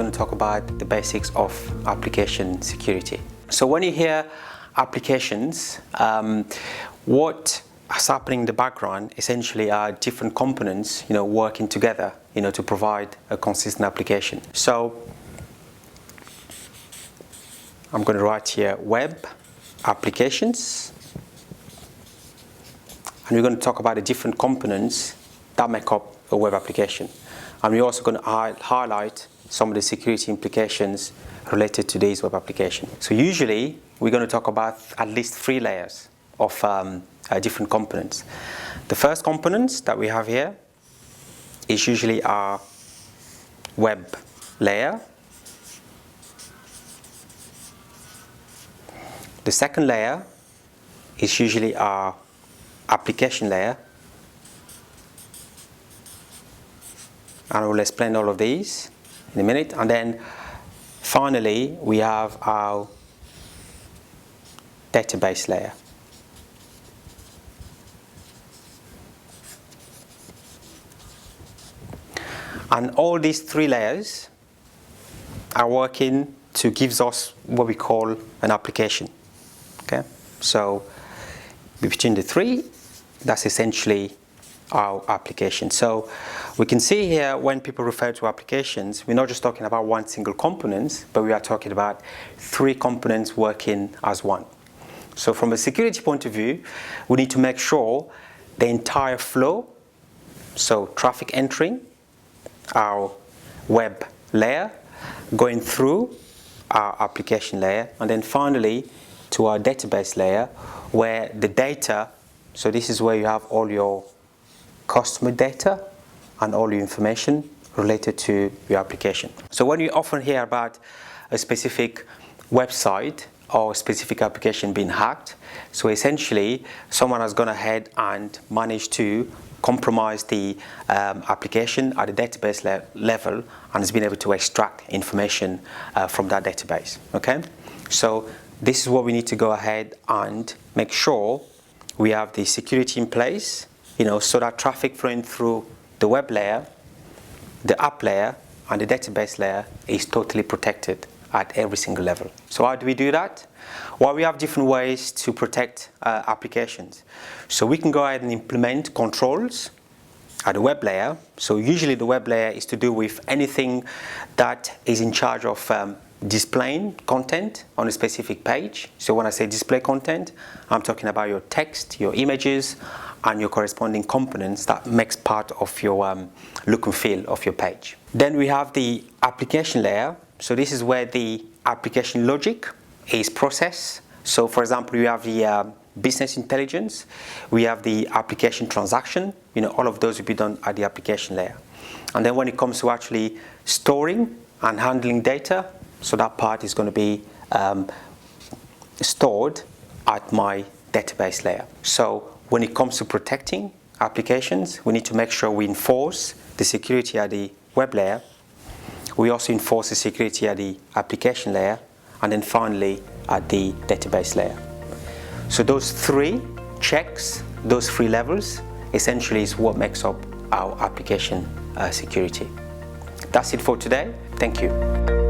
going to talk about the basics of application security. So when you hear applications, what is happening in the background essentially are different components, working together, to provide a consistent application. So I'm going to write here web applications, and we're going to talk about the different components that make up a web application. And we're also going to highlight some of the security implications related to this web application. So usually we're going to talk about at least 3 layers of different components. The first components that we have here is usually our web layer. The second layer is usually our application layer. And I will explain all of these in a minute. And then finally, we have our database layer. And all these 3 layers are working to give us what we call an application. Okay? So between the 3, that's essentially our application. So we can see here when people refer to applications, we're not just talking about one single component, but we are talking about 3 components working as one. So from a security point of view, we need to make sure the entire flow, so traffic entering our web layer, going through our application layer, and then finally to our database layer where the data, so this is where you have all your customer data and all your information related to your application. So when you often hear about a specific website or a specific application being hacked, so essentially someone has gone ahead and managed to compromise the application at the database level and has been able to extract information from that database. Okay? So this is what we need to go ahead and make sure we have the security in place, so that traffic flowing through the web layer, the app layer, and the database layer is totally protected at every single level. So how do we do that? Well, we have different ways to protect applications. So we can go ahead and implement controls at the web layer. So usually the web layer is to do with anything that is in charge of displaying content on a specific page. So when I say display content, I'm talking about your text, your images, and your corresponding components that makes part of your look and feel of your page. Then we have the application layer. So this is where the application logic is processed. So for example, we have the business intelligence, we have the application transaction, all of those will be done at the application layer. And then when it comes to actually storing and handling data, so that part is going to be stored at my database layer. So when it comes to protecting applications, we need to make sure we enforce the security at the web layer. We also enforce the security at the application layer, and then finally at the database layer. So those 3 checks, those 3 levels, essentially is what makes up our application security. That's it for today. Thank you.